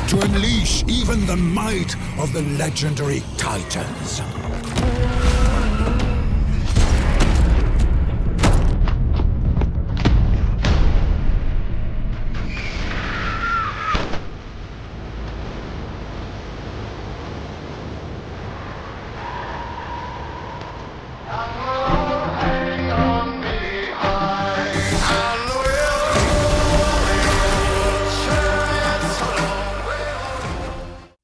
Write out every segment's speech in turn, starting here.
to unleash even the might of the legendary Titans.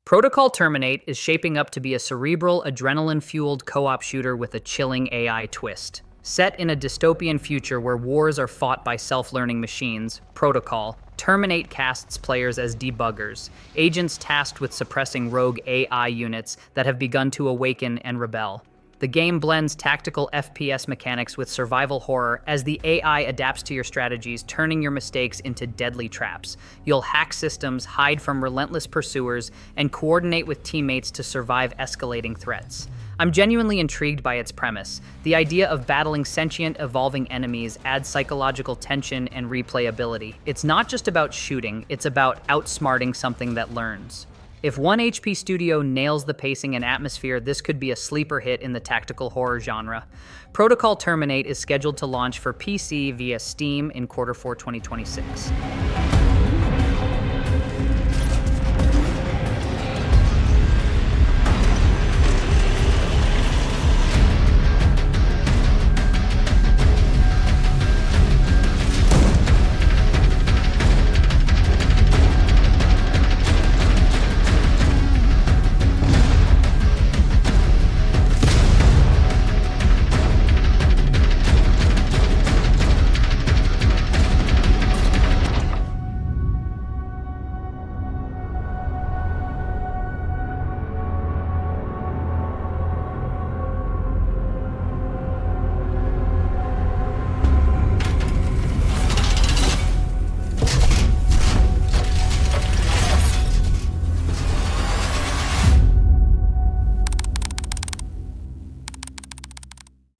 Protocol Terminate is shaping up to be a cerebral, adrenaline-fueled co-op shooter with a chilling AI twist. Set in a dystopian future where wars are fought by self-learning machines, Protocol Terminate casts players as debuggers, agents tasked with suppressing rogue AI units that have begun to awaken and rebel. The game blends tactical FPS mechanics with survival horror as the AI adapts to your strategies, turning your mistakes into deadly traps. You'll hack systems, hide from relentless pursuers, and coordinate with teammates to survive escalating threats. I'm genuinely intrigued by its premise. The idea of battling sentient, evolving enemies adds psychological tension and replayability. It's not just about shooting, it's about outsmarting something that learns. If 1HP Studio nails the pacing and atmosphere, this could be a sleeper hit in the tactical horror genre. Protocol Terminate is scheduled to launch for PC via Steam in Q4 2026.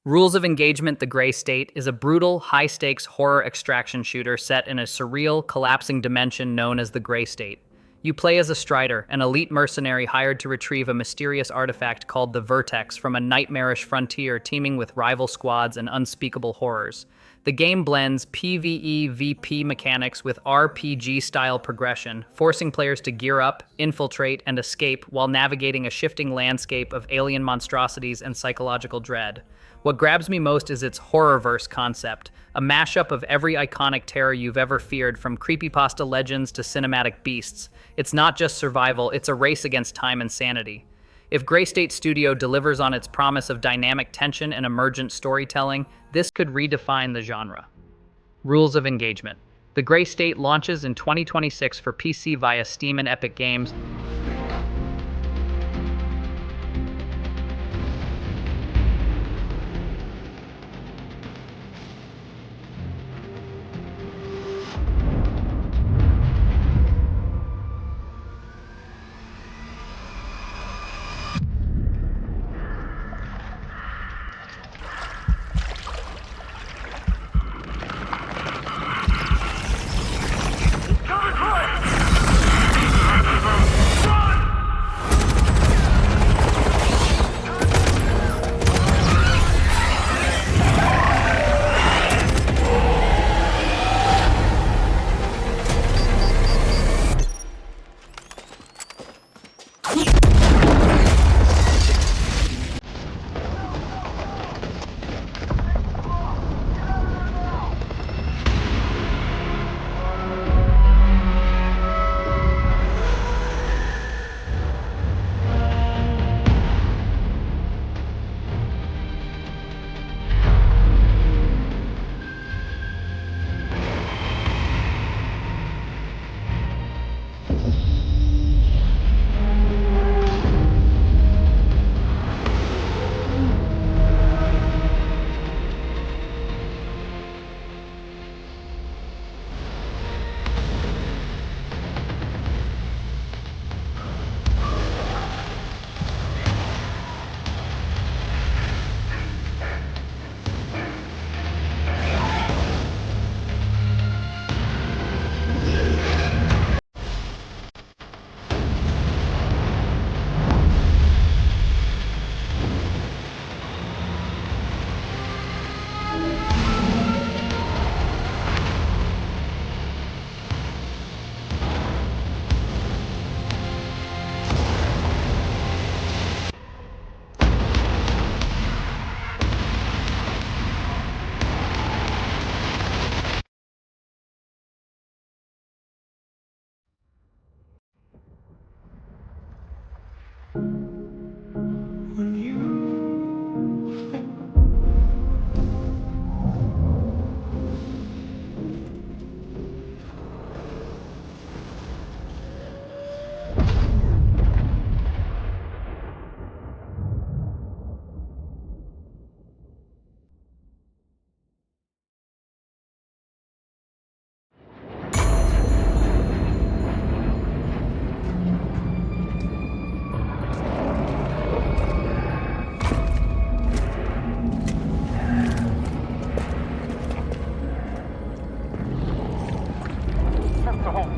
Rules of Engagement: The Gray State is a brutal, high-stakes horror extraction shooter set in a surreal, collapsing dimension known as the Gray State. You play as a Strider, an elite mercenary hired to retrieve a mysterious artifact called the Vertex from a nightmarish frontier teeming with rival squads and unspeakable horrors. The game blends PvE/VP mechanics with RPG-style progression, forcing players to gear up, infiltrate, and escape while navigating a shifting landscape of alien monstrosities and psychological dread. What grabs me most is its horrorverse concept, a mashup of every iconic terror you've ever feared, from creepypasta legends to cinematic beasts. It's not just survival, it's a race against time and sanity. If Gray State Studio delivers on its promise of dynamic tension and emergent storytelling, this could redefine the genre. Rules of Engagement: The Gray State launches in 2026 for PC via Steam and Epic Games.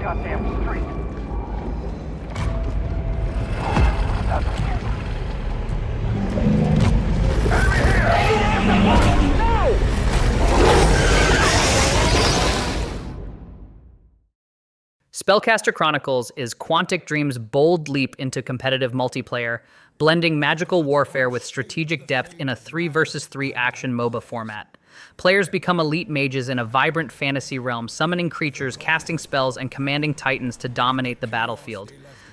goddamn street. Spellcaster Chronicles is Quantic Dream's bold leap into competitive multiplayer, blending magical warfare with strategic depth in a 3 versus 3 action MOBA format. Players become elite mages in a vibrant fantasy realm, summoning creatures, casting spells, and commanding titans to dominate the battlefield.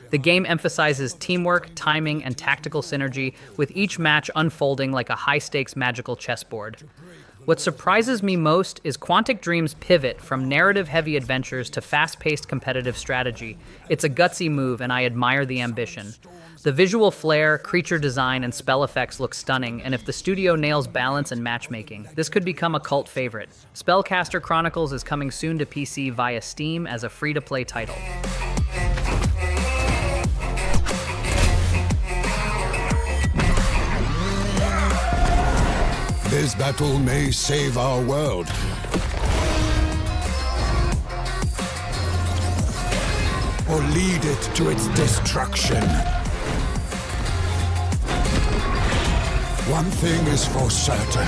The game emphasizes teamwork, timing, and tactical synergy, with each match unfolding like a high-stakes magical chessboard. What surprises me most is Quantic Dream's pivot from narrative-heavy adventures to fast-paced competitive strategy. It's a gutsy move, and I admire the ambition. The visual flair, creature design, and spell effects look stunning, and if the studio nails balance and matchmaking, this could become a cult favorite. Spellcaster Chronicles is coming soon to PC via Steam as a free-to-play title. This battle may save our world. Or lead it to its destruction. One thing is for certain.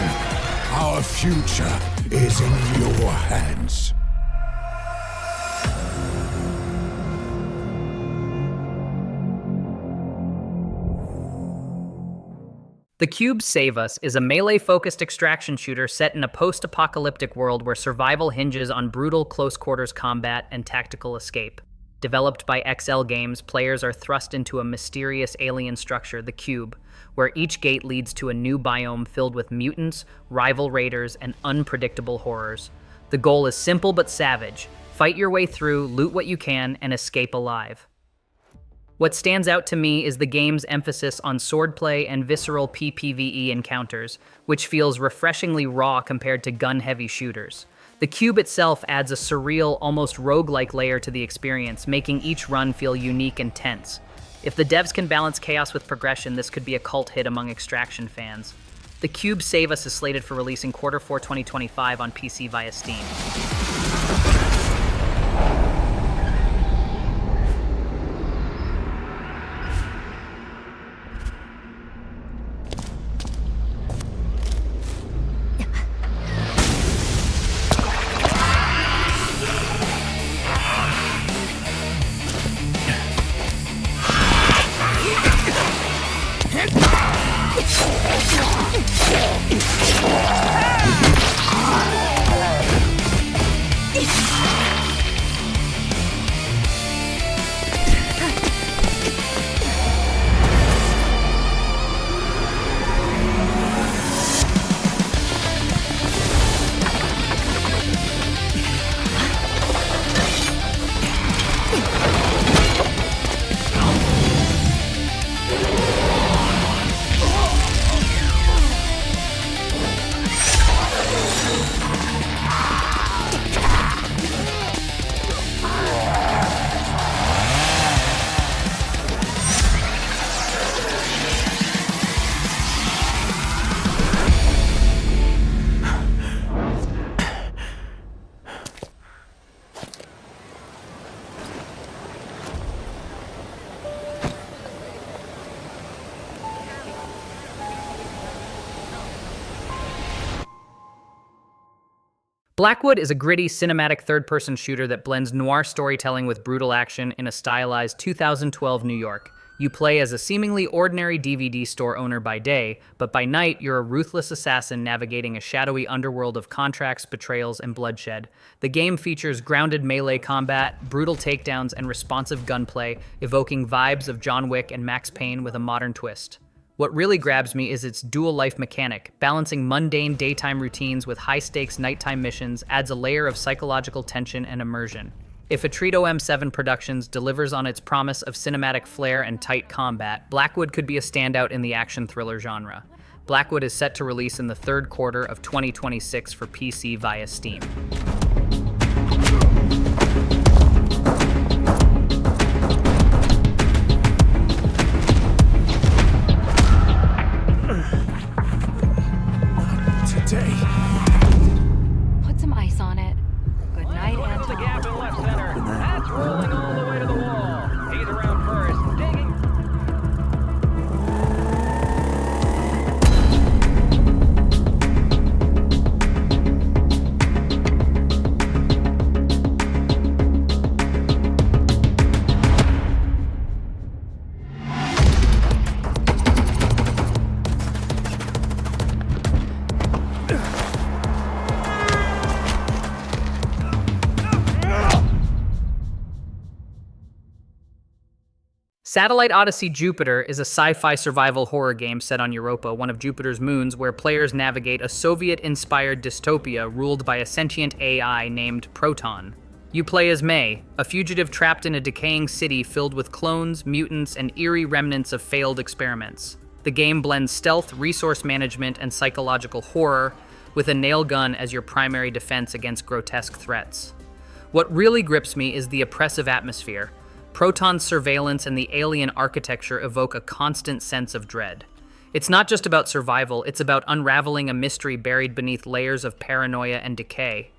Our future is in your hands. The Cube Save Us is a melee-focused extraction shooter set in a post-apocalyptic world where survival hinges on brutal close-quarters combat and tactical escape. Developed by XL Games, players are thrust into a mysterious alien structure, the Cube, where each gate leads to a new biome filled with mutants, rival raiders, and unpredictable horrors. The goal is simple but savage. Fight your way through, loot what you can, and escape alive. What stands out to me is the game's emphasis on swordplay and visceral PPVE encounters, which feels refreshingly raw compared to gun-heavy shooters. The Cube itself adds a surreal, almost roguelike layer to the experience, making each run feel unique and tense. If the devs can balance chaos with progression, this could be a cult hit among Extraction fans. The Cube Save Us is slated for release in Q4 2025 on PC via Steam. Blackwood is a gritty, cinematic third-person shooter that blends noir storytelling with brutal action in a stylized 2012 New York. You play as a seemingly ordinary DVD store owner by day, but by night you're a ruthless assassin navigating a shadowy underworld of contracts, betrayals, and bloodshed. The game features grounded melee combat, brutal takedowns, and responsive gunplay, evoking vibes of John Wick and Max Payne with a modern twist. What really grabs me is its dual-life mechanic. Balancing mundane daytime routines with high-stakes nighttime missions adds a layer of psychological tension and immersion. If Atredo M7 Productions delivers on its promise of cinematic flair and tight combat, Blackwood could be a standout in the action thriller genre. Blackwood is set to release in the third quarter of 2026 for PC via Steam. Put some ice on it. Good night, Anton. The gap in left center. That's Satellite Odyssey Jupiter is a sci-fi survival horror game set on Europa, one of Jupiter's moons, where players navigate a Soviet-inspired dystopia ruled by a sentient AI named Proton. You play as May, a fugitive trapped in a decaying city filled with clones, mutants, and eerie remnants of failed experiments. The game blends stealth, resource management, and psychological horror, with a nail gun as your primary defense against grotesque threats. What really grips me is the oppressive atmosphere. Proton's surveillance and the alien architecture evoke a constant sense of dread. It's not just about survival, it's about unraveling a mystery buried beneath layers of paranoia and decay.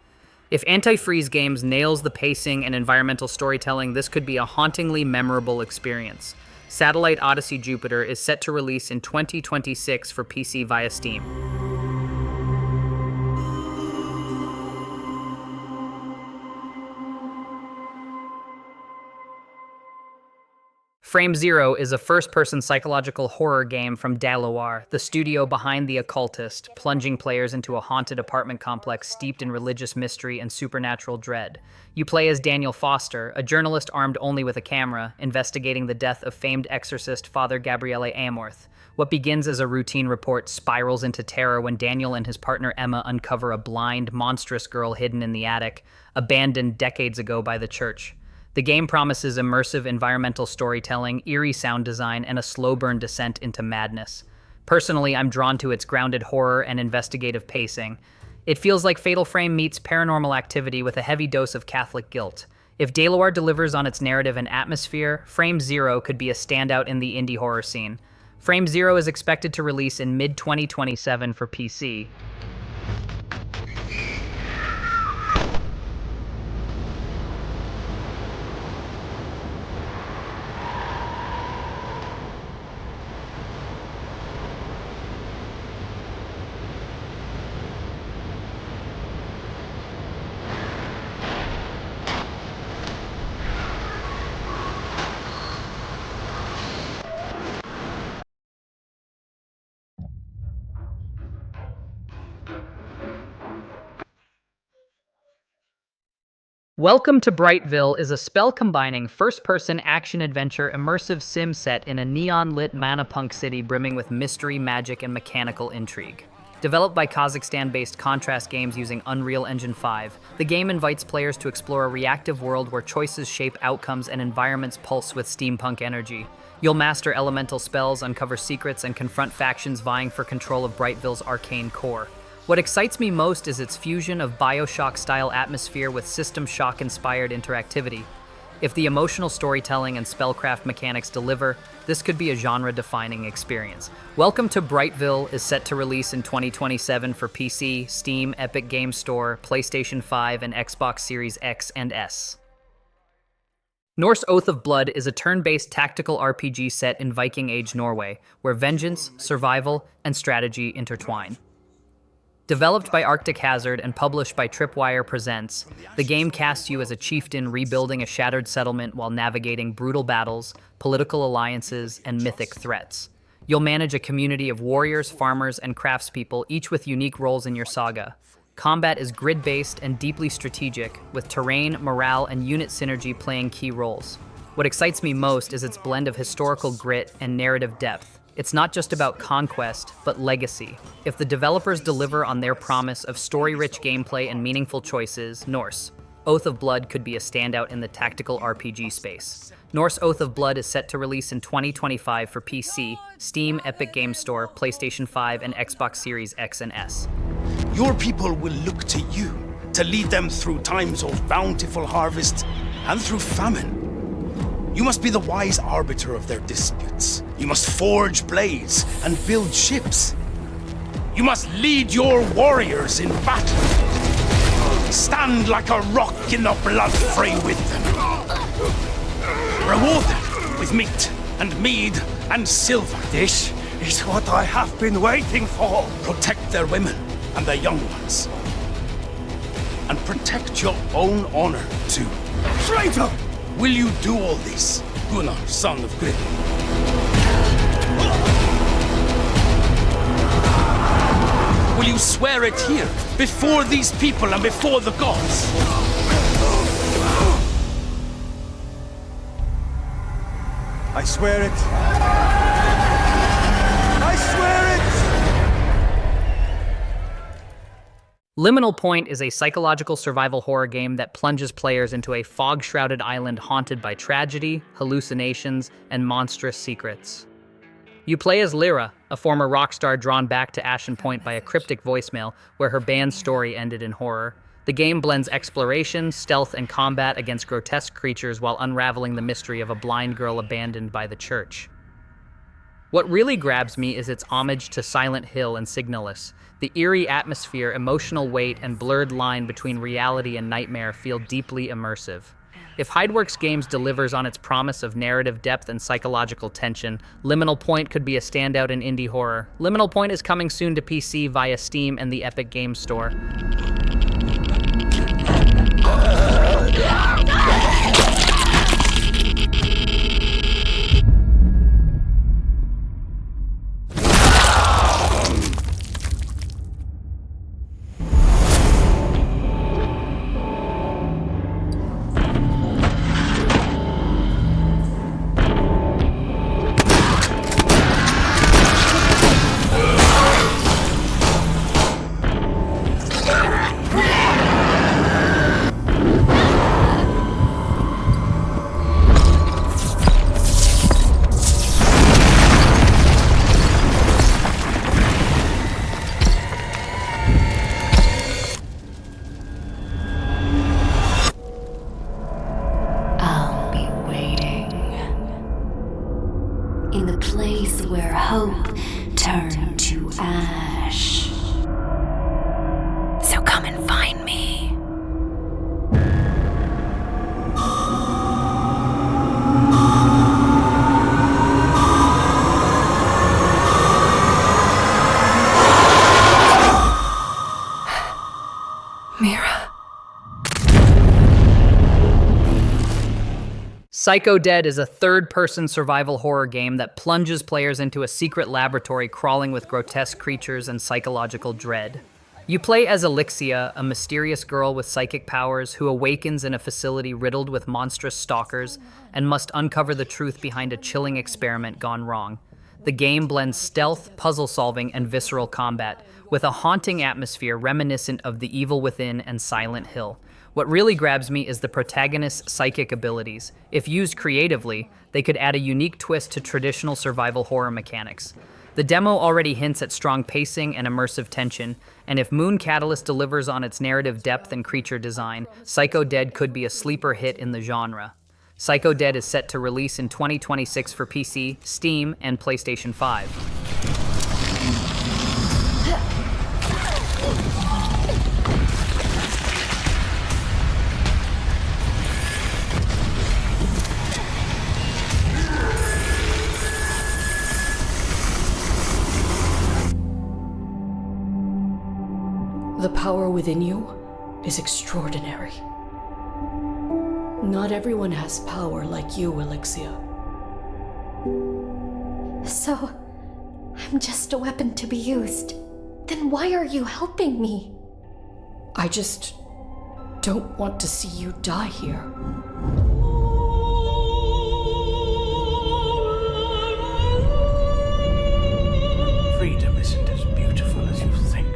If Antifreeze Games nails the pacing and environmental storytelling, this could be a hauntingly memorable experience. Satellite Odyssey Jupiter is set to release in 2026 for PC via Steam. Frame Zero is a first-person psychological horror game from Daloir, the studio behind The Occultist, plunging players into a haunted apartment complex steeped in religious mystery and supernatural dread. You play as Daniel Foster, a journalist armed only with a camera, investigating the death of famed exorcist Father Gabriele Amorth. What begins as a routine report spirals into terror when Daniel and his partner Emma uncover a blind, monstrous girl hidden in the attic, abandoned decades ago by the church. The game promises immersive environmental storytelling, eerie sound design, and a slow-burn descent into madness. Personally, I'm drawn to its grounded horror and investigative pacing. It feels like Fatal Frame meets Paranormal Activity with a heavy dose of Catholic guilt. If Daloir delivers on its narrative and atmosphere, Frame Zero could be a standout in the indie horror scene. Frame Zero is expected to release in mid-2027 for PC. Welcome to Brightville is a spell-combining first-person action-adventure immersive sim set in a neon-lit mana-punk city brimming with mystery, magic, and mechanical intrigue. Developed by Kazakhstan-based Contrast Games using Unreal Engine 5, the game invites players to explore a reactive world where choices shape outcomes and environments pulse with steampunk energy. You'll master elemental spells, uncover secrets, and confront factions vying for control of Brightville's arcane core. What excites me most is its fusion of BioShock-style atmosphere with System Shock-inspired interactivity. If the emotional storytelling and spellcraft mechanics deliver, this could be a genre-defining experience. Welcome to Brightville is set to release in 2027 for PC, Steam, Epic Games Store, PlayStation 5, and Xbox Series X and S. Norse Oath of Blood is a turn-based tactical RPG set in Viking Age Norway, where vengeance, survival, and strategy intertwine. Developed by Arctic Hazard and published by Tripwire Presents, the game casts you as a chieftain rebuilding a shattered settlement while navigating brutal battles, political alliances, and mythic threats. You'll manage a community of warriors, farmers, and craftspeople, each with unique roles in your saga. Combat is grid-based and deeply strategic, with terrain, morale, and unit synergy playing key roles. What excites me most is its blend of historical grit and narrative depth. It's not just about conquest, but legacy. If the developers deliver on their promise of story-rich gameplay and meaningful choices, Norse Oath of Blood could be a standout in the tactical RPG space. Norse Oath of Blood is set to release in 2025 for PC, Steam, Epic Games Store, PlayStation 5, and Xbox Series X and S. Your people will look to you to lead them through times of bountiful harvests and through famine. You must be the wise arbiter of their disputes. You must forge blades and build ships. You must lead your warriors in battle. Stand like a rock in the blood fray with them. Reward them with meat and mead and silver. This is what I have been waiting for. Protect their women and their young ones. And protect your own honor, too. Traitor! Will you do all this, Gunnar, son of Grim? Will you swear it here, before these people and before the gods? I swear it. I swear it! Liminal Point is a psychological survival horror game that plunges players into a fog-shrouded island haunted by tragedy, hallucinations, and monstrous secrets. You play as Lyra, a former rock star drawn back to Ashen Point by a cryptic voicemail where her band's story ended in horror. The game blends exploration, stealth, and combat against grotesque creatures while unraveling the mystery of a blind girl abandoned by the church. What really grabs me is its homage to Silent Hill and Signalis. The eerie atmosphere, emotional weight, and blurred line between reality and nightmare feel deeply immersive. If Hideworks Games delivers on its promise of narrative depth and psychological tension, Liminal Point could be a standout in indie horror. Liminal Point is coming soon to PC via Steam and the Epic Games Store. In the place where hope turned to ash. So come and find me. Mira. Psycho Dead is a third-person survival horror game that plunges players into a secret laboratory crawling with grotesque creatures and psychological dread. You play as Elixia, a mysterious girl with psychic powers who awakens in a facility riddled with monstrous stalkers and must uncover the truth behind a chilling experiment gone wrong. The game blends stealth, puzzle solving, and visceral combat, with a haunting atmosphere reminiscent of The Evil Within and Silent Hill. What really grabs me is the protagonist's psychic abilities. If used creatively, they could add a unique twist to traditional survival horror mechanics. The demo already hints at strong pacing and immersive tension, and if Moon Catalyst delivers on its narrative depth and creature design, Psycho Dead could be a sleeper hit in the genre. Psycho Dead is set to release in 2026 for PC, Steam, and PlayStation 5. The power within you is extraordinary. Not everyone has power like you, Elixia. So, I'm just a weapon to be used. Then why are you helping me? I just don't want to see you die here. Freedom isn't as beautiful as you think.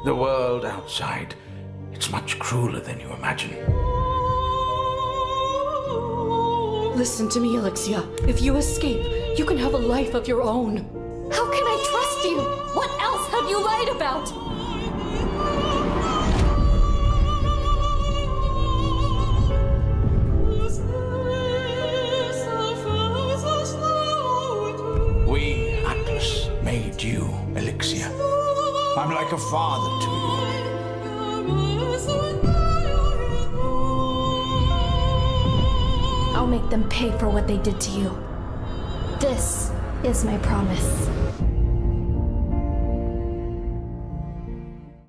The world outside, it's much crueler than you imagine. Listen to me, Elixia. If you escape, you can have a life of your own. How can I trust you? What else have you lied about? We, Atlas, made you, Elixia. I'm like a father to you. I'll make them pay for what they did to you. This is my promise.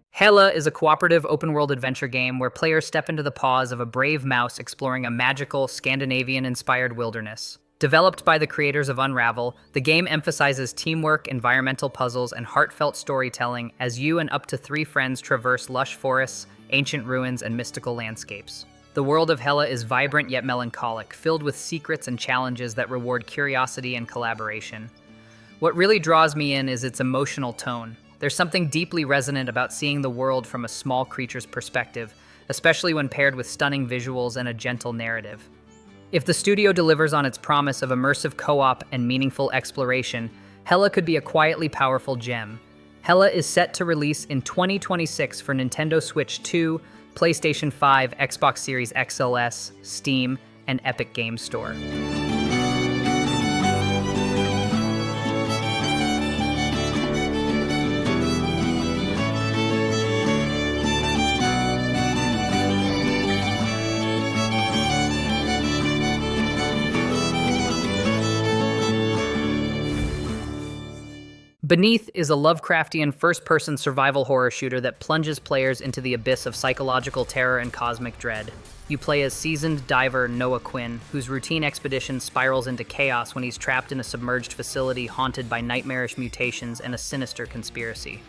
Hela is a cooperative open-world adventure game where players step into the paws of a brave mouse exploring a magical, Scandinavian-inspired wilderness. Developed by the creators of Unravel, the game emphasizes teamwork, environmental puzzles, and heartfelt storytelling as you and up to 3 friends traverse lush forests, ancient ruins, and mystical landscapes. The world of Hela is vibrant yet melancholic, filled with secrets and challenges that reward curiosity and collaboration. What really draws me in is its emotional tone. There's something deeply resonant about seeing the world from a small creature's perspective, especially when paired with stunning visuals and a gentle narrative. If the studio delivers on its promise of immersive co-op and meaningful exploration, Hela could be a quietly powerful gem. Hela is set to release in 2026 for Nintendo Switch 2, PlayStation 5, Xbox Series XLS, Steam, and Epic Games Store. Beneath is a Lovecraftian first-person survival horror shooter that plunges players into the abyss of psychological terror and cosmic dread. You play as seasoned diver Noah Quinn, whose routine expedition spirals into chaos when he's trapped in a submerged facility haunted by nightmarish mutations and a sinister conspiracy.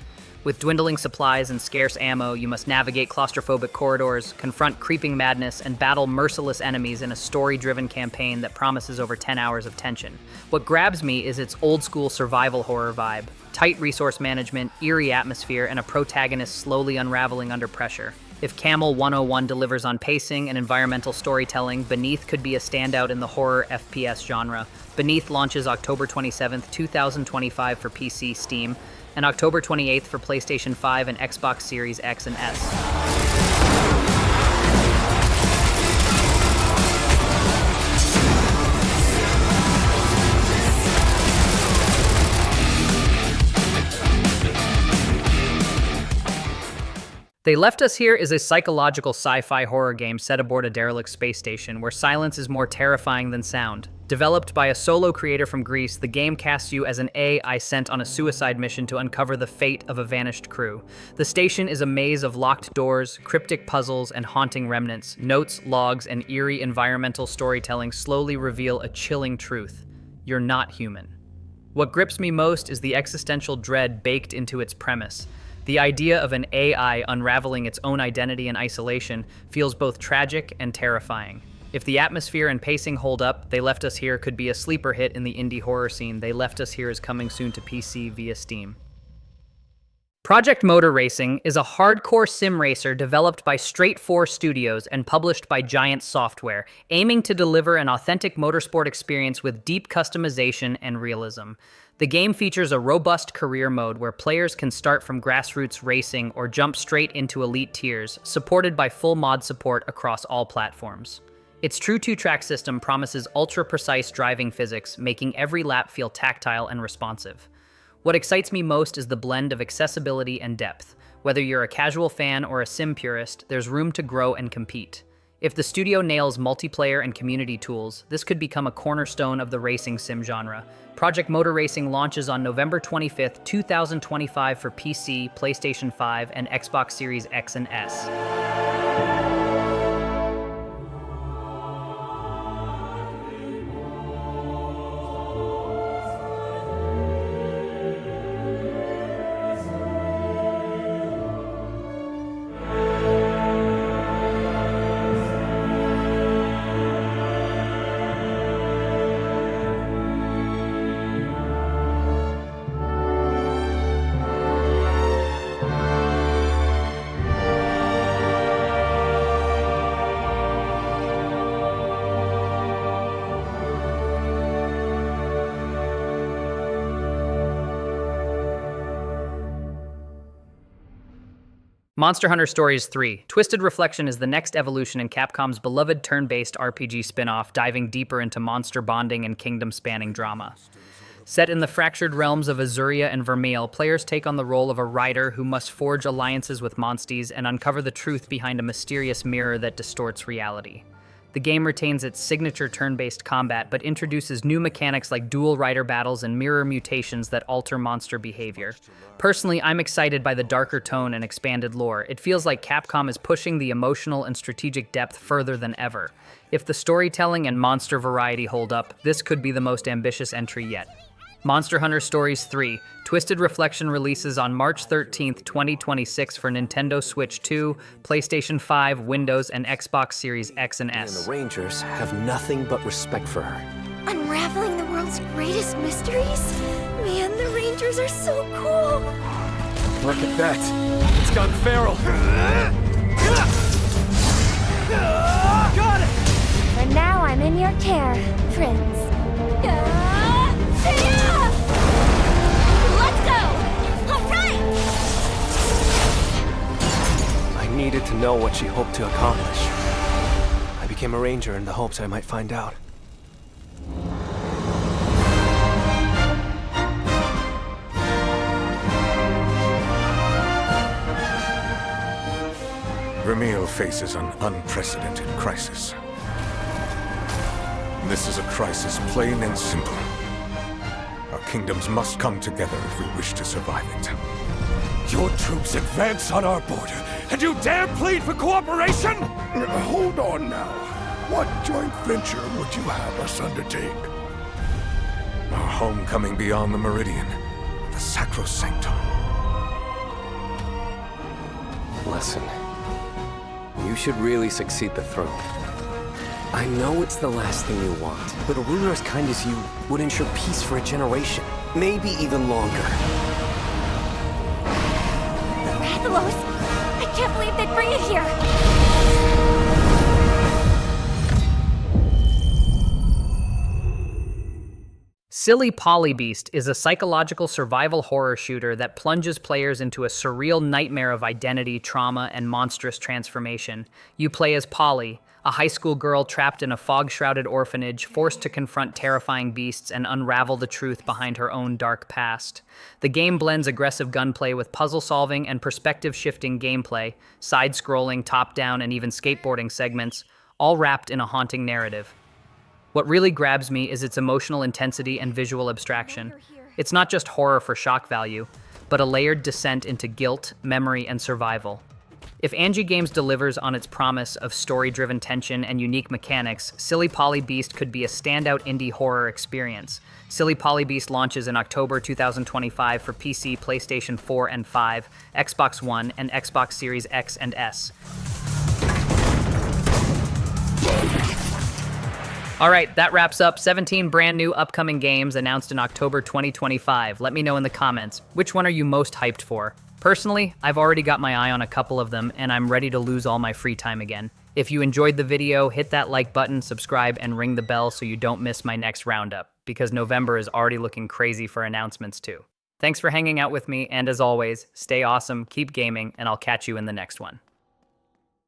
With dwindling supplies and scarce ammo, you must navigate claustrophobic corridors, confront creeping madness, and battle merciless enemies in a story-driven campaign that promises over 10 hours of tension. What grabs me is its old-school survival horror vibe, tight resource management, eerie atmosphere, and a protagonist slowly unraveling under pressure. If Camel 101 delivers on pacing and environmental storytelling, Beneath could be a standout in the horror FPS genre. Beneath launches October 27, 2025 for PC, Steam, and October 28th for PlayStation 5 and Xbox Series X and S. They Left Us Here is a psychological sci-fi horror game set aboard a derelict space station where silence is more terrifying than sound. Developed by a solo creator from Greece, the game casts you as an AI sent on a suicide mission to uncover the fate of a vanished crew. The station is a maze of locked doors, cryptic puzzles, and haunting remnants. Notes, logs, and eerie environmental storytelling slowly reveal a chilling truth. You're not human. What grips me most is the existential dread baked into its premise. The idea of an AI unraveling its own identity in isolation feels both tragic and terrifying. If the atmosphere and pacing hold up, They Left Us Here could be a sleeper hit in the indie horror scene. They Left Us Here is coming soon to PC via Steam. Project Motor Racing is a hardcore sim racer developed by Straight 4 Studios and published by Giant Software, aiming to deliver an authentic motorsport experience with deep customization and realism. The game features a robust career mode where players can start from grassroots racing or jump straight into elite tiers, supported by full mod support across all platforms. Its true two-track system promises ultra-precise driving physics, making every lap feel tactile and responsive. What excites me most is the blend of accessibility and depth. Whether you're a casual fan or a sim purist, there's room to grow and compete. If the studio nails multiplayer and community tools, this could become a cornerstone of the racing sim genre. Project Motor Racing launches on November 25th, 2025 for PC, PlayStation 5, and Xbox Series X and S. Monster Hunter Stories 3. Twisted Reflection is the next evolution in Capcom's beloved turn-based RPG spin-off, diving deeper into monster bonding and kingdom-spanning drama. Set in the fractured realms of Azuria and Vermeil, players take on the role of a rider who must forge alliances with monsties and uncover the truth behind a mysterious mirror that distorts reality. The game retains its signature turn-based combat, but introduces new mechanics like dual rider battles and mirror mutations that alter monster behavior. Personally, I'm excited by the darker tone and expanded lore. It feels like Capcom is pushing the emotional and strategic depth further than ever. If the storytelling and monster variety hold up, this could be the most ambitious entry yet. Monster Hunter Stories 3. Twisted Reflection releases on March 13th, 2026 for Nintendo Switch 2, PlayStation 5, Windows, and Xbox Series X and And S. the Rangers have nothing but respect for her. Unraveling the world's greatest mysteries? Man, the Rangers are so cool! Look at that. It's gone feral. Got it! For now, I'm in your care, Prince. Let's go! Alright! I needed to know what she hoped to accomplish. I became a ranger in the hopes I might find out. Vermeil faces an unprecedented crisis. This is a crisis plain and simple. Our kingdoms must come together if we wish to survive it. Your troops advance on our border, and you dare plead for cooperation? Hold on now. What joint venture would you have us undertake? Our homecoming beyond the meridian, the sacrosanctum. Listen, you should really succeed the throne. I know it's the last thing you want, but a ruler as kind as you would ensure peace for a generation, maybe even longer. Rathalos! I can't believe they'd bring it here! Silly Polybeast is a psychological survival horror shooter that plunges players into a surreal nightmare of identity, trauma, and monstrous transformation. You play as Polly, a high school girl trapped in a fog-shrouded orphanage, forced to confront terrifying beasts and unravel the truth behind her own dark past. The game blends aggressive gunplay with puzzle-solving and perspective-shifting gameplay, side-scrolling, top-down, and even skateboarding segments, all wrapped in a haunting narrative. What really grabs me is its emotional intensity and visual abstraction. It's not just horror for shock value, but a layered descent into guilt, memory, and survival. If Angie Games delivers on its promise of story-driven tension and unique mechanics, Silly Polybeast could be a standout indie horror experience. Silly Polybeast launches in October 2025 for PC, PlayStation 4 and 5, Xbox One, and Xbox Series X and S. All right, that wraps up 17 brand new upcoming games announced in October 2025. Let me know in the comments, which one are you most hyped for? Personally, I've already got my eye on a couple of them, and I'm ready to lose all my free time again. If you enjoyed the video, hit that like button, subscribe, and ring the bell so you don't miss my next roundup, because November is already looking crazy for announcements too. Thanks for hanging out with me, and as always, stay awesome, keep gaming, and I'll catch you in the next one.